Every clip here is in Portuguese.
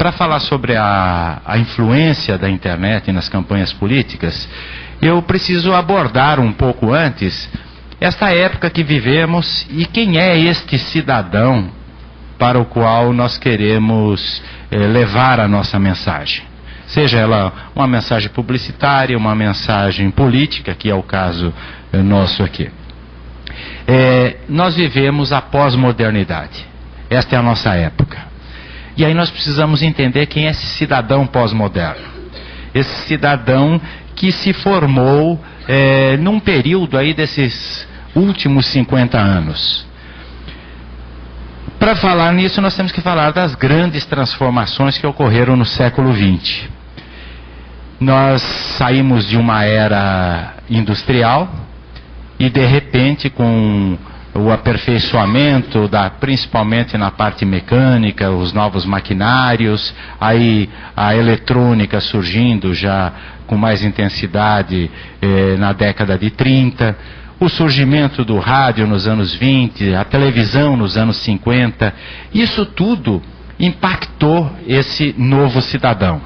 para falar sobre a influência da internet nas campanhas políticas, eu preciso abordar um pouco antes esta época que vivemos e quem é este cidadão para o qual nós queremos levar a nossa mensagem. Seja ela uma mensagem publicitária, uma mensagem política, que é o caso nosso aqui. Nós vivemos a pós-modernidade. Esta é a nossa época. E aí nós precisamos entender quem é esse cidadão pós-moderno. Esse cidadão que se formou num período aí desses últimos 50 anos. Para falar nisso, nós temos que falar das grandes transformações que ocorreram no século XX. Nós saímos de uma era industrial e, de repente, com o aperfeiçoamento, principalmente na parte mecânica, os novos maquinários, aí a eletrônica surgindo já com mais intensidade na década de 30, o surgimento do rádio nos anos 20, a televisão nos anos 50, isso tudo impactou esse novo cidadão.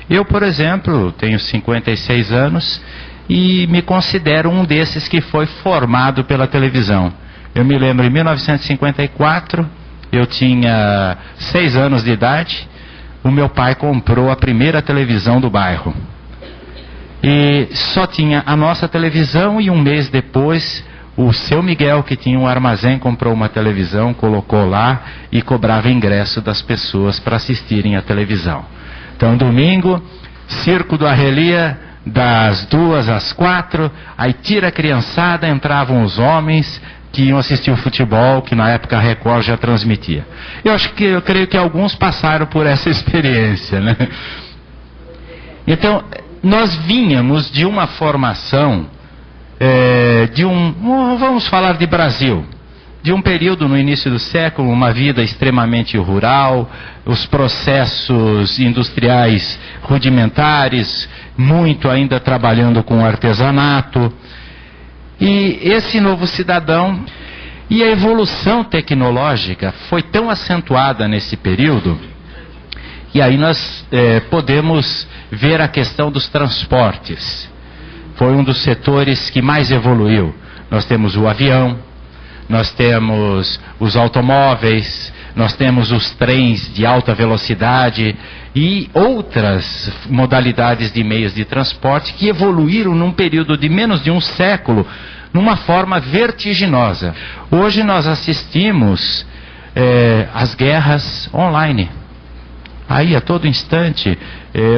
Eu, por exemplo, tenho 56 anos e me considero um desses que foi formado pela televisão. Eu me lembro, em 1954, eu tinha 6 anos de idade, o meu pai comprou a primeira televisão do bairro. E só tinha a nossa televisão e um mês depois o seu Miguel, que tinha um armazém, comprou uma televisão, colocou lá e cobrava ingresso das pessoas para assistirem a televisão. Então, domingo, Circo do Arrelia, das 2 às 4, aí tira a criançada, entravam os homens que iam assistir o futebol, que na época a Record já transmitia. Eu creio que alguns passaram por essa experiência, né? Então, nós vínhamos de uma formação, vamos falar de Brasil, de um período no início do século, uma vida extremamente rural, os processos industriais rudimentares, muito ainda trabalhando com artesanato, e esse novo cidadão, e a evolução tecnológica foi tão acentuada nesse período, e aí nós podemos ver a questão dos transportes. Foi um dos setores que mais evoluiu. Nós temos o avião, nós temos os automóveis, nós temos os trens de alta velocidade e outras modalidades de meios de transporte que evoluíram num período de menos de um século, numa forma vertiginosa. Hoje nós assistimos às guerras online. Aí, a todo instante,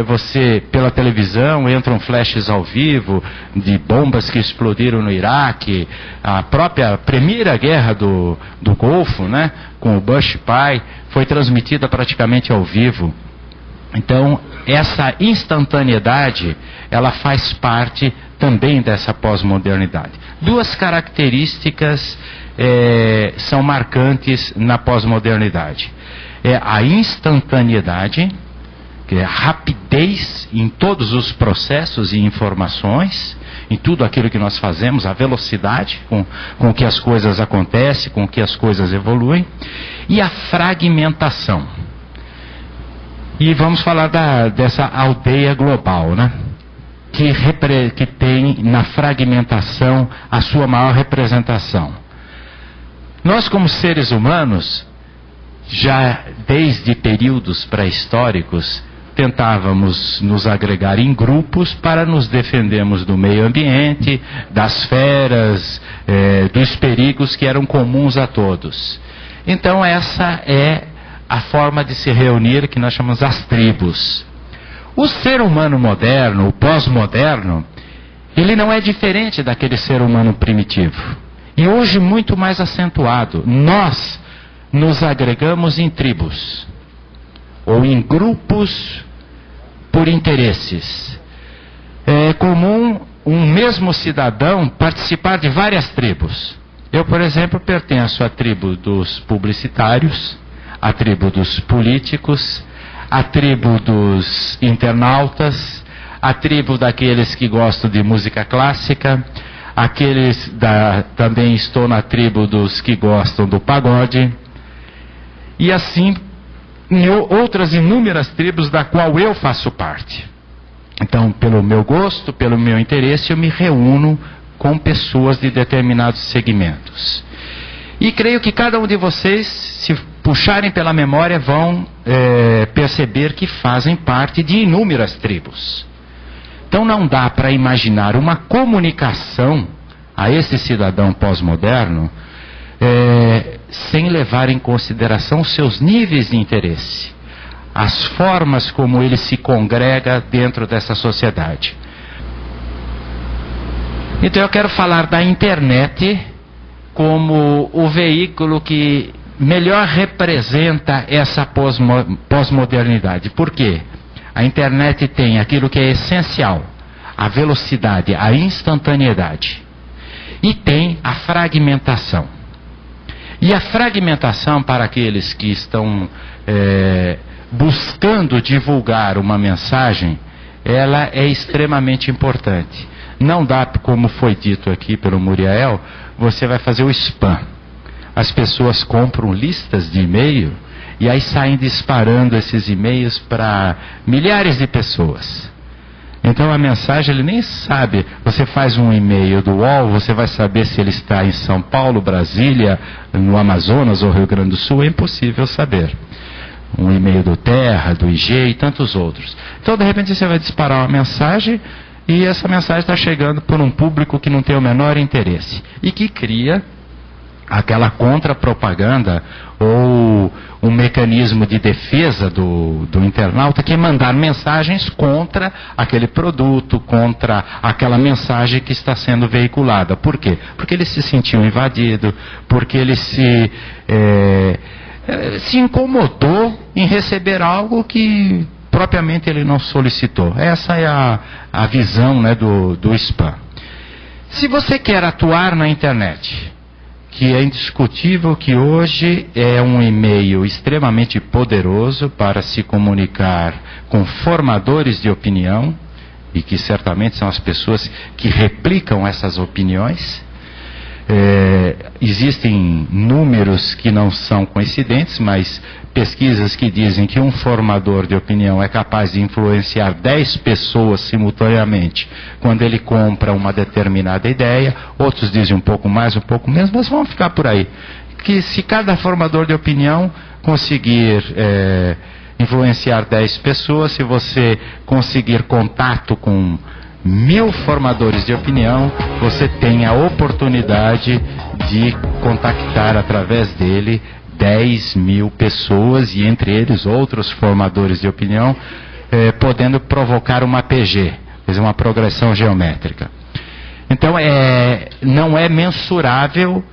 você, pela televisão, entram flashes ao vivo de bombas que explodiram no Iraque, a própria primeira guerra do Golfo, né, com o Bush pai, foi transmitida praticamente ao vivo. Então, essa instantaneidade, ela faz parte também dessa pós-modernidade. Duas características são marcantes na pós-modernidade. É a instantaneidade, que é a rapidez em todos os processos e informações, em tudo aquilo que nós fazemos, a velocidade com que as coisas acontecem, com que as coisas evoluem, e a fragmentação. E vamos falar dessa aldeia global, né? Que tem na fragmentação a sua maior representação. Nós, como seres humanos, já desde períodos pré-históricos, tentávamos nos agregar em grupos para nos defendermos do meio ambiente, das feras, dos perigos que eram comuns a todos. Então essa é a forma de se reunir que nós chamamos as tribos. O ser humano moderno, o pós-moderno, ele não é diferente daquele ser humano primitivo. E hoje muito mais acentuado. Nós nos agregamos em tribos, ou em grupos por interesses. É comum um mesmo cidadão participar de várias tribos. Eu, por exemplo, pertenço à tribo dos publicitários, à tribo dos políticos, à tribo dos internautas, à tribo daqueles que gostam de música clássica, também estou na tribo dos que gostam do pagode. E assim outras inúmeras tribos da qual eu faço parte. Então, pelo meu gosto, pelo meu interesse, eu me reúno com pessoas de determinados segmentos. E creio que cada um de vocês, se puxarem pela memória, vão perceber que fazem parte de inúmeras tribos. Então não dá para imaginar uma comunicação a esse cidadão pós-moderno sem levar em consideração os seus níveis de interesse, as formas como ele se congrega dentro dessa sociedade. Então eu quero falar da internet como o veículo que melhor representa essa pós-modernidade. Por quê? A internet tem aquilo que é essencial, a velocidade, a instantaneidade. E tem a fragmentação. E a fragmentação, para aqueles que estão buscando divulgar uma mensagem, ela é extremamente importante. Não dá, como foi dito aqui pelo Muriel, você vai fazer o spam. As pessoas compram listas de e-mail e aí saem disparando esses e-mails para milhares de pessoas. Então a mensagem ele nem sabe. Você faz um e-mail do UOL, você vai saber se ele está em São Paulo, Brasília, no Amazonas ou Rio Grande do Sul, é impossível saber. Um e-mail do Terra, do IG e tantos outros. Então de repente você vai disparar uma mensagem e essa mensagem está chegando por um público que não tem o menor interesse e que cria aquela contra-propaganda ou um mecanismo de defesa do internauta, que é mandar mensagens contra aquele produto, contra aquela mensagem que está sendo veiculada. Por quê? Porque ele se sentiu invadido, porque ele se incomodou em receber algo que propriamente ele não solicitou. Essa é a visão, né, do spam. Se você quer atuar na internet, que é indiscutível que hoje é um e-mail extremamente poderoso para se comunicar com formadores de opinião, e que certamente são as pessoas que replicam essas opiniões. Existem números que não são coincidentes, mas pesquisas que dizem que um formador de opinião é capaz de influenciar 10 pessoas simultaneamente quando ele compra uma determinada ideia. Outros dizem um pouco mais, um pouco menos, mas vamos ficar por aí. Que se cada formador de opinião conseguir influenciar 10 pessoas, se você conseguir contato com 1000 formadores de opinião, você tem a oportunidade de contactar através dele 10.000 pessoas, e entre eles outros formadores de opinião, podendo provocar uma PG, quer dizer, uma progressão geométrica. Então não é mensurável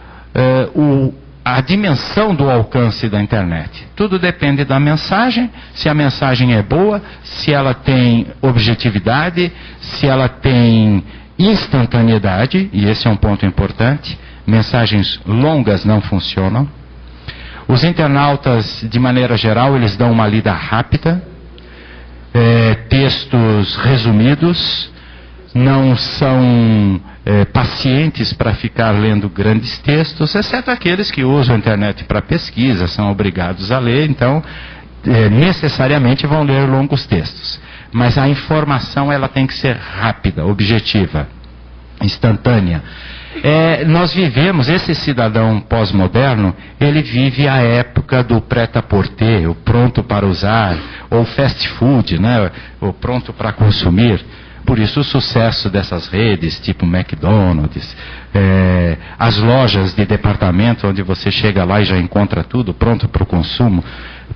a dimensão do alcance da internet. Tudo depende da mensagem, se a mensagem é boa, se ela tem objetividade, se ela tem instantaneidade, e esse é um ponto importante. Mensagens longas não funcionam. Os internautas, de maneira geral, eles dão uma lida rápida, textos resumidos, não são pacientes para ficar lendo grandes textos, exceto aqueles que usam a internet para pesquisa, são obrigados a ler, então necessariamente vão ler longos textos. Mas a informação ela tem que ser rápida, objetiva, instantânea. Nós vivemos, esse cidadão pós-moderno, ele vive a época do prêt-à-porter, o pronto para usar, ou fast food, né, o pronto para consumir. Por isso o sucesso dessas redes, tipo McDonald's, as lojas de departamento, onde você chega lá e já encontra tudo pronto para o consumo,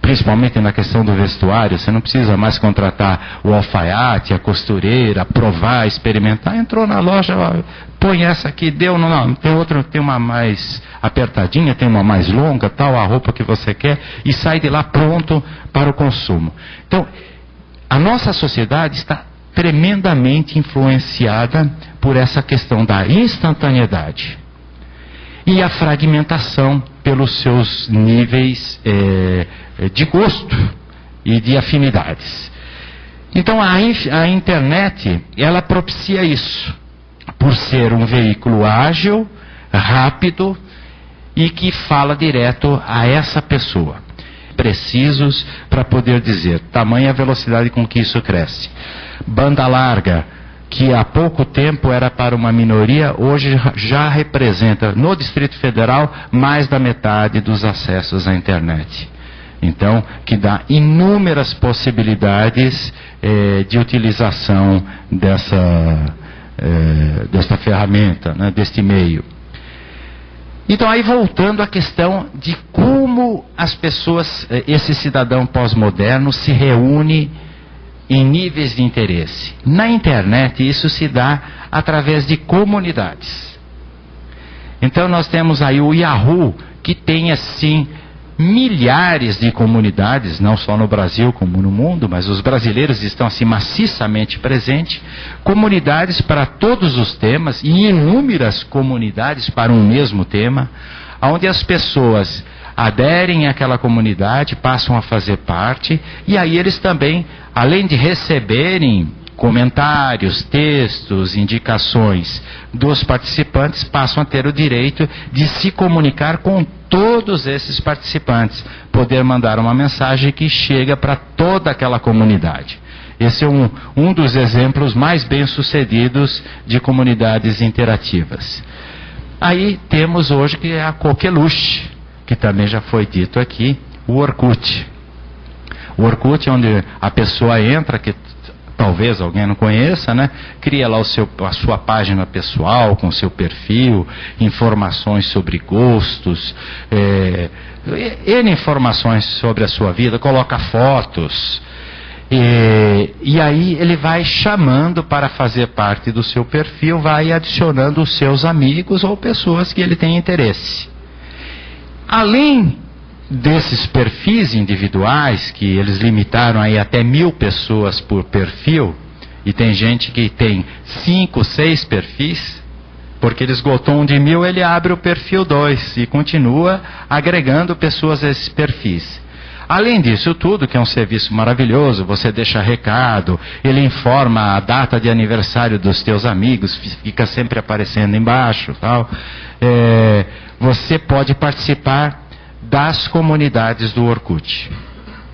principalmente na questão do vestuário. Você não precisa mais contratar o alfaiate, a costureira, provar, experimentar. Entrou na loja, ó, põe essa aqui, deu, não, tem outra, tem uma mais apertadinha, tem uma mais longa, tal, a roupa que você quer, e sai de lá pronto para o consumo. Então, a nossa sociedade está tremendamente influenciada por essa questão da instantaneidade e a fragmentação pelos seus níveis de gosto e de afinidades. Então a internet, ela propicia isso, por ser um veículo ágil, rápido e que fala direto a essa pessoa. muito precisos para poder dizer tamanha velocidade com que isso cresce. Banda larga, que há pouco tempo era para uma minoria, hoje já representa no Distrito Federal mais da metade dos acessos à internet. Então, que dá inúmeras possibilidades de utilização desta ferramenta, né, deste meio. Então, aí voltando à questão de como as pessoas, esse cidadão pós-moderno se reúne em níveis de interesse. Na internet, isso se dá através de comunidades. Então, nós temos aí o Yahoo, que tem, assim, milhares de comunidades, não só no Brasil como no mundo, mas os brasileiros estão, assim, maciçamente presentes. Comunidades para todos os temas, e inúmeras comunidades para um mesmo tema, onde as pessoas aderem àquela comunidade, passam a fazer parte, e aí eles também, além de receberem comentários, textos, indicações dos participantes, passam a ter o direito de se comunicar com todos esses participantes, poder mandar uma mensagem que chega para toda aquela comunidade. Esse é um dos exemplos mais bem-sucedidos de comunidades interativas. Aí temos hoje que é a coqueluche, que também já foi dito aqui, o Orkut. O Orkut é onde a pessoa entra, que talvez alguém não conheça, né? Cria lá a sua página pessoal, com seu perfil, informações sobre gostos, N informações sobre a sua vida, coloca fotos. E aí ele vai chamando para fazer parte do seu perfil, vai adicionando os seus amigos ou pessoas que ele tem interesse. Além desses perfis individuais, que eles limitaram aí até 1000 pessoas por perfil, e tem gente que tem 5, 6 perfis, porque ele esgotou um de 1000, ele abre o perfil 2 e continua agregando pessoas a esses perfis. Além disso tudo, que é um serviço maravilhoso, você deixa recado, ele informa a data de aniversário dos teus amigos, fica sempre aparecendo embaixo, tal. Você pode participar das comunidades do Orkut.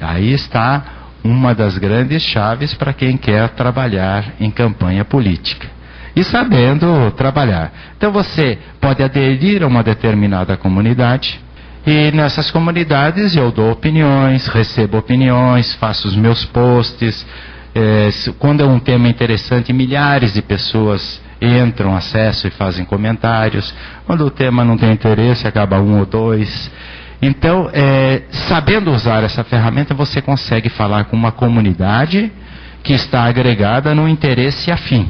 Aí está uma das grandes chaves para quem quer trabalhar em campanha política. E sabendo trabalhar. Então você pode aderir a uma determinada comunidade, e nessas comunidades eu dou opiniões, recebo opiniões, faço os meus posts. Quando é um tema interessante, milhares de pessoas entram, acessam e fazem comentários. Quando o tema não tem interesse, acaba 1 ou 2. Então, sabendo usar essa ferramenta, você consegue falar com uma comunidade que está agregada no interesse afim.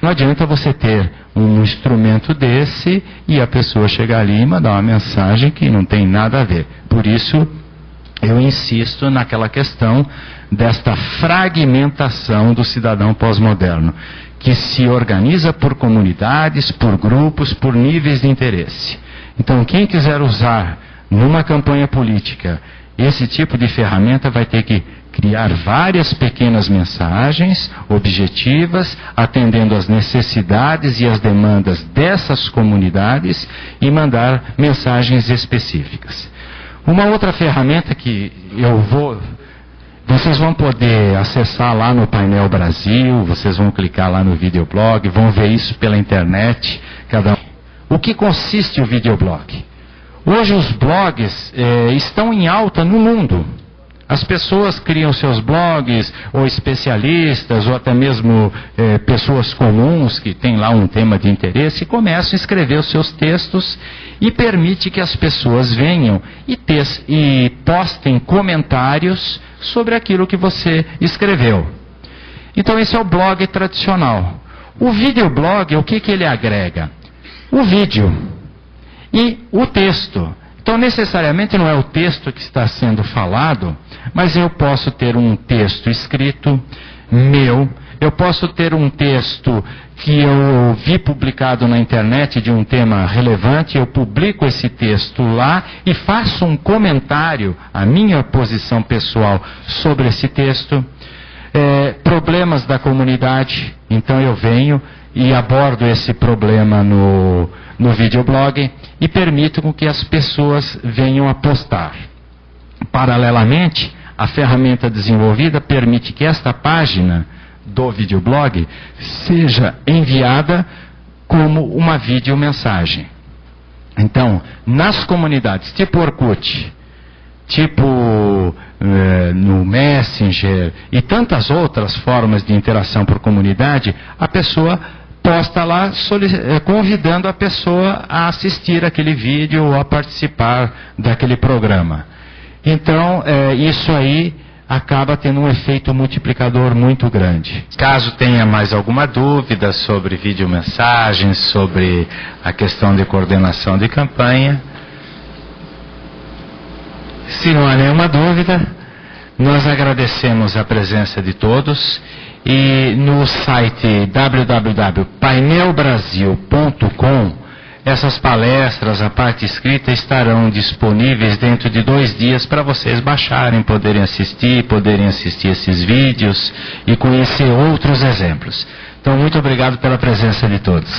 Não adianta você ter um instrumento desse e a pessoa chegar ali e mandar uma mensagem que não tem nada a ver. Por isso, eu insisto naquela questão desta fragmentação do cidadão pós-moderno, que se organiza por comunidades, por grupos, por níveis de interesse. Então, quem quiser usar numa campanha política esse tipo de ferramenta vai ter que criar várias pequenas mensagens objetivas, atendendo às necessidades e às demandas dessas comunidades e mandar mensagens específicas. Uma outra ferramenta que vocês vão poder acessar lá no Painel Brasil, vocês vão clicar lá no videoblog, vão ver isso pela internet. O que consiste o videoblog? Hoje os blogs estão em alta no mundo. As pessoas criam seus blogs, ou especialistas, ou até mesmo pessoas comuns que têm lá um tema de interesse e começam a escrever os seus textos e permite que as pessoas venham e postem comentários sobre aquilo que você escreveu. Então esse é o blog tradicional. O videoblog, o que ele agrega? O vídeo e o texto. Então, necessariamente não é o texto que está sendo falado, mas eu posso ter um texto escrito meu, eu posso ter um texto que eu vi publicado na internet de um tema relevante, eu publico esse texto lá e faço um comentário, a minha posição pessoal sobre esse texto. Problemas da comunidade, então eu venho e abordo esse problema no videoblog e permito com que as pessoas venham a postar. Paralelamente, a ferramenta desenvolvida permite que esta página do videoblog seja enviada como uma videomensagem. Então, nas comunidades tipo Orkut, tipo no Messenger e tantas outras formas de interação por comunidade, a pessoa posta lá convidando a pessoa a assistir aquele vídeo ou a participar daquele programa. Então, isso aí acaba tendo um efeito multiplicador muito grande. Caso tenha mais alguma dúvida sobre videomensagens, sobre a questão de coordenação de campanha, se não há nenhuma dúvida, nós agradecemos a presença de todos e no site www.painelbrasil.com essas palestras, a parte escrita, estarão disponíveis dentro de 2 dias para vocês baixarem, poderem assistir esses vídeos e conhecer outros exemplos. Então, muito obrigado pela presença de todos.